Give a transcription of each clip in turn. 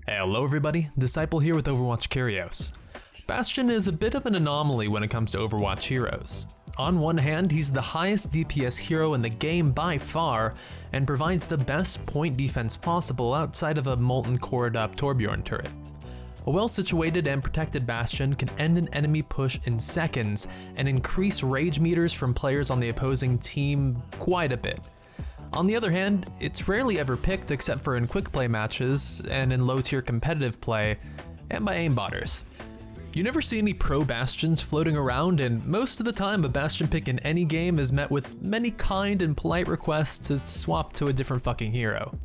Hello everybody, Disciple here with Overwatch Curios. Bastion is a bit of an anomaly when it comes to Overwatch heroes. On one hand, he's the highest DPS hero in the game by far, and provides the best point defense possible outside of a molten cored up Torbjorn turret. A well-situated and protected Bastion can end an enemy push in seconds, and increase rage meters from players on the opposing team quite a bit. On the other hand, it's rarely ever picked except for in quick play matches, and in low tier competitive play, and by aimbotters. You never see any pro Bastions floating around, and most of the time a Bastion pick in any game is met with many kind and polite requests to swap to a different fucking hero.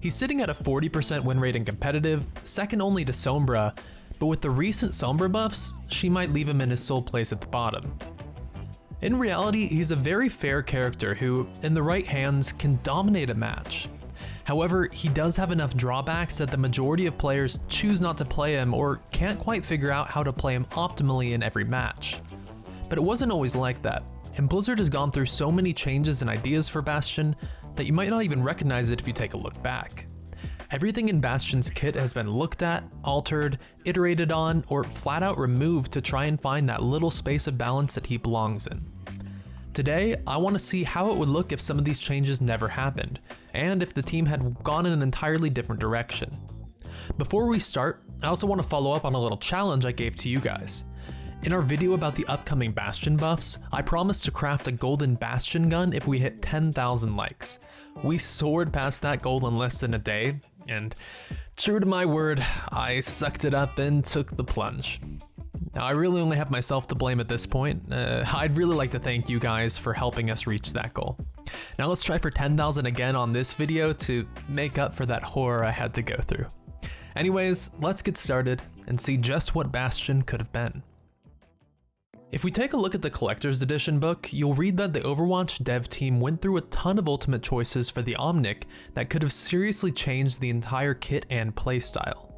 He's sitting at a 40% win rate in competitive, second only to Sombra, but with the recent Sombra buffs, she might leave him in his sole place at the bottom. In reality, he's a very fair character who, in the right hands, can dominate a match. However, he does have enough drawbacks that the majority of players choose not to play him or can't quite figure out how to play him optimally in every match. But it wasn't always like that, and Blizzard has gone through so many changes and ideas for Bastion that you might not even recognize it if you take a look back. Everything in Bastion's kit has been looked at, altered, iterated on, or flat out removed to try and find that little space of balance that he belongs in. Today, I want to see how it would look if some of these changes never happened, and if the team had gone in an entirely different direction. Before we start, I also want to follow up on a little challenge I gave to you guys. In our video about the upcoming Bastion buffs, I promised to craft a golden Bastion gun if we hit 10,000 likes. We soared past that goal in less than a day, and true to my word, I sucked it up and took the plunge. Now, I really only have myself to blame at this point. I'd really like to thank you guys for helping us reach that goal. Now let's try for 10,000 again on this video to make up for that horror I had to go through. Anyways, let's get started and see just what Bastion could have been. If we take a look at the Collector's Edition book, you'll read that the Overwatch dev team went through a ton of ultimate choices for the Omnic that could have seriously changed the entire kit and playstyle.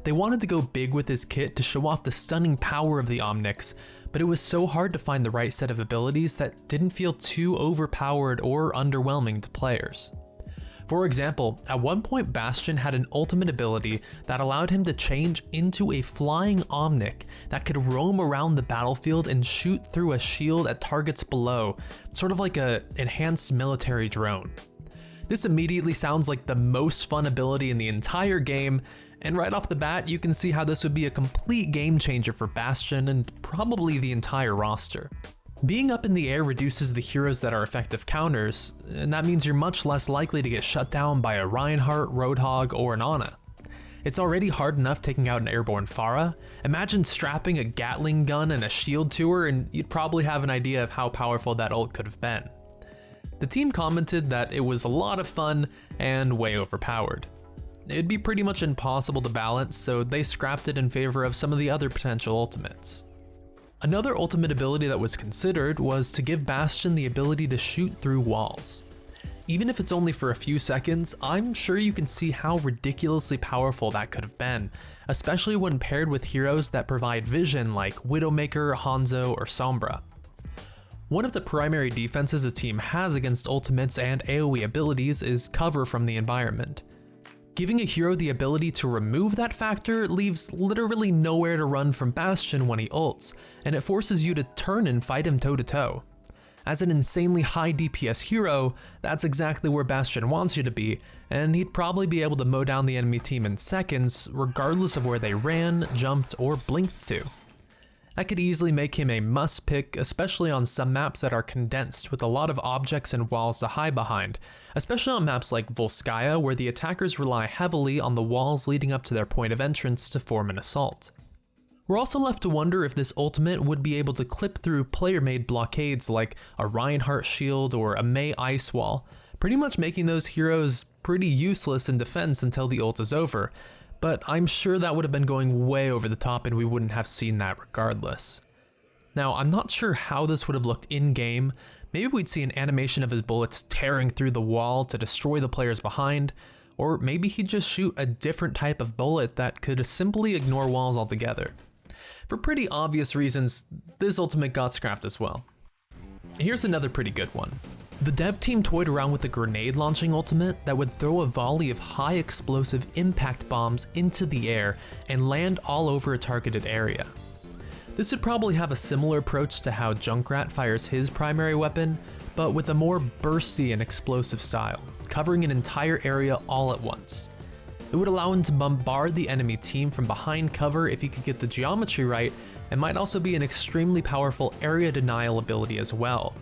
They wanted to go big with his kit to show off the stunning power of the Omnics, but it was so hard to find the right set of abilities that didn't feel too overpowered or underwhelming to players. For example, at one point Bastion had an ultimate ability that allowed him to change into a flying Omnic that could roam around the battlefield and shoot through a shield at targets below, sort of like an enhanced military drone. This immediately sounds like the most fun ability in the entire game, and right off the bat you can see how this would be a complete game changer for Bastion and probably the entire roster. Being up in the air reduces the heroes that are effective counters, and that means you're much less likely to get shut down by a Reinhardt, Roadhog, or an Ana. It's already hard enough taking out an airborne Pharah. Imagine strapping a Gatling gun and a shield to her and you'd probably have an idea of how powerful that ult could have been. The team commented that it was a lot of fun and way overpowered. It'd be pretty much impossible to balance, so they scrapped it in favor of some of the other potential ultimates. Another ultimate ability that was considered was to give Bastion the ability to shoot through walls. Even if it's only for a few seconds, I'm sure you can see how ridiculously powerful that could have been, especially when paired with heroes that provide vision like Widowmaker, Hanzo, or Sombra. One of the primary defenses a team has against ultimates and AoE abilities is cover from the environment. Giving a hero the ability to remove that factor leaves literally nowhere to run from Bastion when he ults, and it forces you to turn and fight him toe to toe. As an insanely high DPS hero, that's exactly where Bastion wants you to be, and he'd probably be able to mow down the enemy team in seconds, regardless of where they ran, jumped, or blinked to. That could easily make him a must pick, especially on some maps that are condensed with a lot of objects and walls to hide behind, especially on maps like Volskaya where the attackers rely heavily on the walls leading up to their point of entrance to form an assault. We're also left to wonder if this ultimate would be able to clip through player-made blockades like a Reinhardt shield or a Mei ice wall, pretty much making those heroes pretty useless in defense until the ult is over. But I'm sure that would have been going way over the top and we wouldn't have seen that regardless. Now, I'm not sure how this would have looked in-game. Maybe we'd see an animation of his bullets tearing through the wall to destroy the players behind, or maybe he'd just shoot a different type of bullet that could simply ignore walls altogether. For pretty obvious reasons, this ultimate got scrapped as well. Here's another pretty good one. The dev team toyed around with a grenade launching ultimate that would throw a volley of high explosive impact bombs into the air and land all over a targeted area. This would probably have a similar approach to how Junkrat fires his primary weapon, but with a more bursty and explosive style, covering an entire area all at once. It would allow him to bombard the enemy team from behind cover if he could get the geometry right, and might also be an extremely powerful area denial ability as well.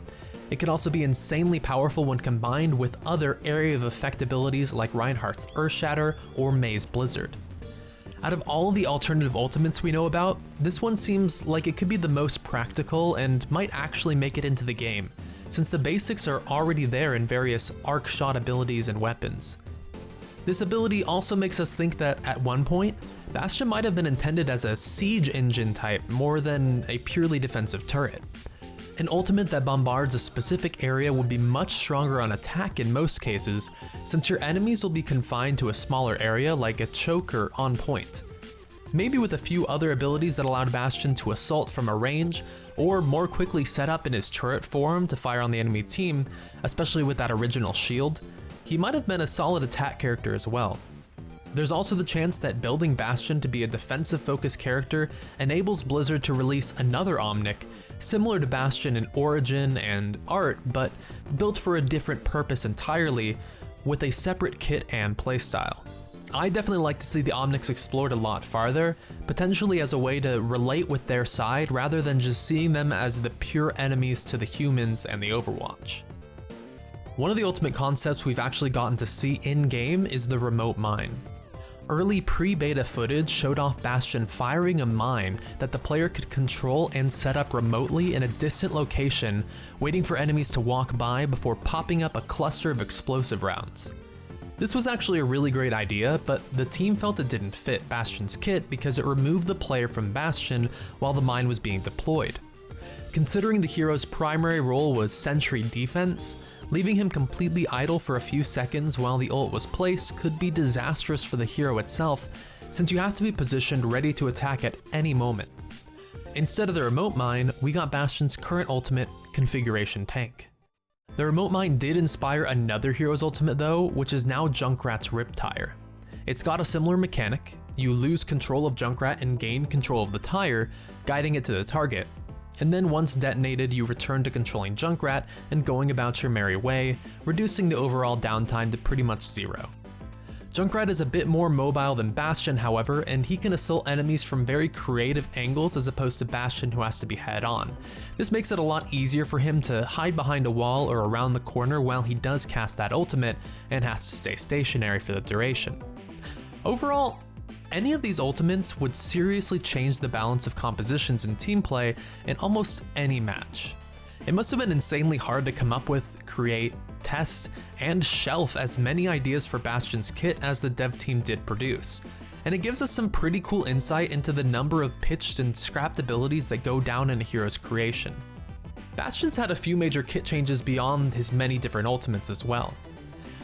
It could also be insanely powerful when combined with other area of effect abilities like Reinhardt's Earthshatter or May's Blizzard. Out of all the alternative ultimates we know about, this one seems like it could be the most practical and might actually make it into the game, since the basics are already there in various arc shot abilities and weapons. This ability also makes us think that at one point, Bastion might have been intended as a siege engine type more than a purely defensive turret. An ultimate that bombards a specific area would be much stronger on attack in most cases, since your enemies will be confined to a smaller area like a choker on point. Maybe with a few other abilities that allowed Bastion to assault from a range, or more quickly set up in his turret form to fire on the enemy team, especially with that original shield, he might have been a solid attack character as well. There's also the chance that building Bastion to be a defensive focused character enables Blizzard to release another Omnic, similar to Bastion in origin and art, but built for a different purpose entirely, with a separate kit and playstyle. I definitely like to see the Omnics explored a lot farther, potentially as a way to relate with their side rather than just seeing them as the pure enemies to the humans and the Overwatch. One of the ultimate concepts we've actually gotten to see in-game is the remote mine. Early pre-beta footage showed off Bastion firing a mine that the player could control and set up remotely in a distant location, waiting for enemies to walk by before popping up a cluster of explosive rounds. This was actually a really great idea, but the team felt it didn't fit Bastion's kit because it removed the player from Bastion while the mine was being deployed. Considering the hero's primary role was sentry defense, leaving him completely idle for a few seconds while the ult was placed could be disastrous for the hero itself, since you have to be positioned ready to attack at any moment. Instead of the remote mine, we got Bastion's current ultimate, Configuration Tank. The remote mine did inspire another hero's ultimate though, which is now Junkrat's Riptire. It's got a similar mechanic: you lose control of Junkrat and gain control of the tire, guiding it to the target. And then once detonated, you return to controlling Junkrat and going about your merry way, reducing the overall downtime to pretty much zero. Junkrat is a bit more mobile than Bastion, however, and he can assault enemies from very creative angles as opposed to Bastion, who has to be head on. This makes it a lot easier for him to hide behind a wall or around the corner while he does cast that ultimate and has to stay stationary for the duration. Overall, any of these ultimates would seriously change the balance of compositions in team play in almost any match. It must have been insanely hard to come up with, create, test, and shelf as many ideas for Bastion's kit as the dev team did produce, and it gives us some pretty cool insight into the number of pitched and scrapped abilities that go down in a hero's creation. Bastion's had a few major kit changes beyond his many different ultimates as well.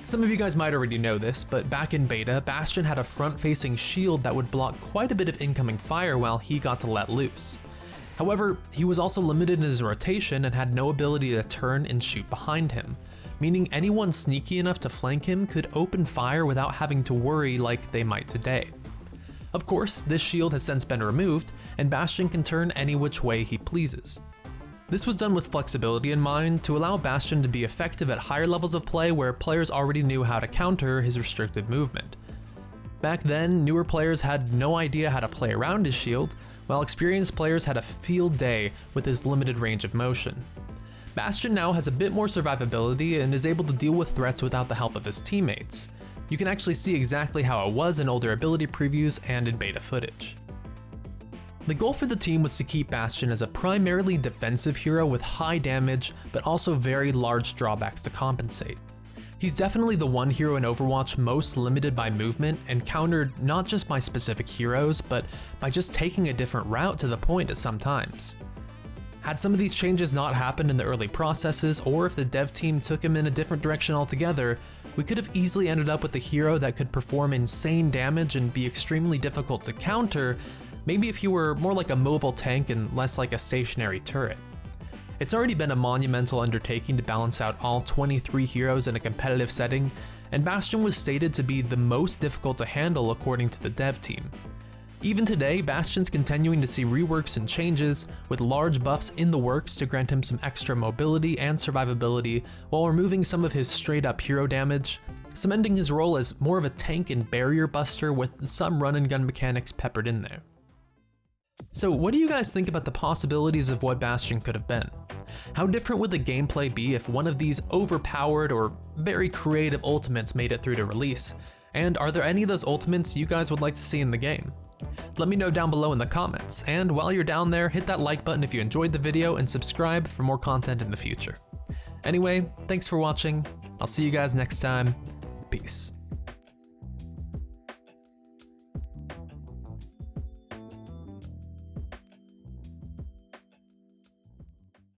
Some of you guys might already know this, but back in beta, Bastion had a front-facing shield that would block quite a bit of incoming fire while he got to let loose. However, he was also limited in his rotation and had no ability to turn and shoot behind him, meaning anyone sneaky enough to flank him could open fire without having to worry like they might today. Of course, this shield has since been removed, and Bastion can turn any which way he pleases. This was done with flexibility in mind to allow Bastion to be effective at higher levels of play where players already knew how to counter his restricted movement. Back then, newer players had no idea how to play around his shield, while experienced players had a field day with his limited range of motion. Bastion now has a bit more survivability and is able to deal with threats without the help of his teammates. You can actually see exactly how it was in older ability previews and in beta footage. The goal for the team was to keep Bastion as a primarily defensive hero with high damage, but also very large drawbacks to compensate. He's definitely the one hero in Overwatch most limited by movement and countered not just by specific heroes, but by just taking a different route to the point at some times. Had some of these changes not happened in the early processes, or if the dev team took him in a different direction altogether, we could have easily ended up with a hero that could perform insane damage and be extremely difficult to counter, maybe if he were more like a mobile tank and less like a stationary turret. It's already been a monumental undertaking to balance out all 23 heroes in a competitive setting, and Bastion was stated to be the most difficult to handle according to the dev team. Even today, Bastion's continuing to see reworks and changes, with large buffs in the works to grant him some extra mobility and survivability while removing some of his straight up hero damage, cementing his role as more of a tank and barrier buster with some run and gun mechanics peppered in there. So what do you guys think about the possibilities of what Bastion could have been? How different would the gameplay be if one of these overpowered or very creative ultimates made it through to release? And are there any of those ultimates you guys would like to see in the game? Let me know down below in the comments, and while you're down there, hit that like button if you enjoyed the video and subscribe for more content in the future. Anyway, thanks for watching, I'll see you guys next time, peace.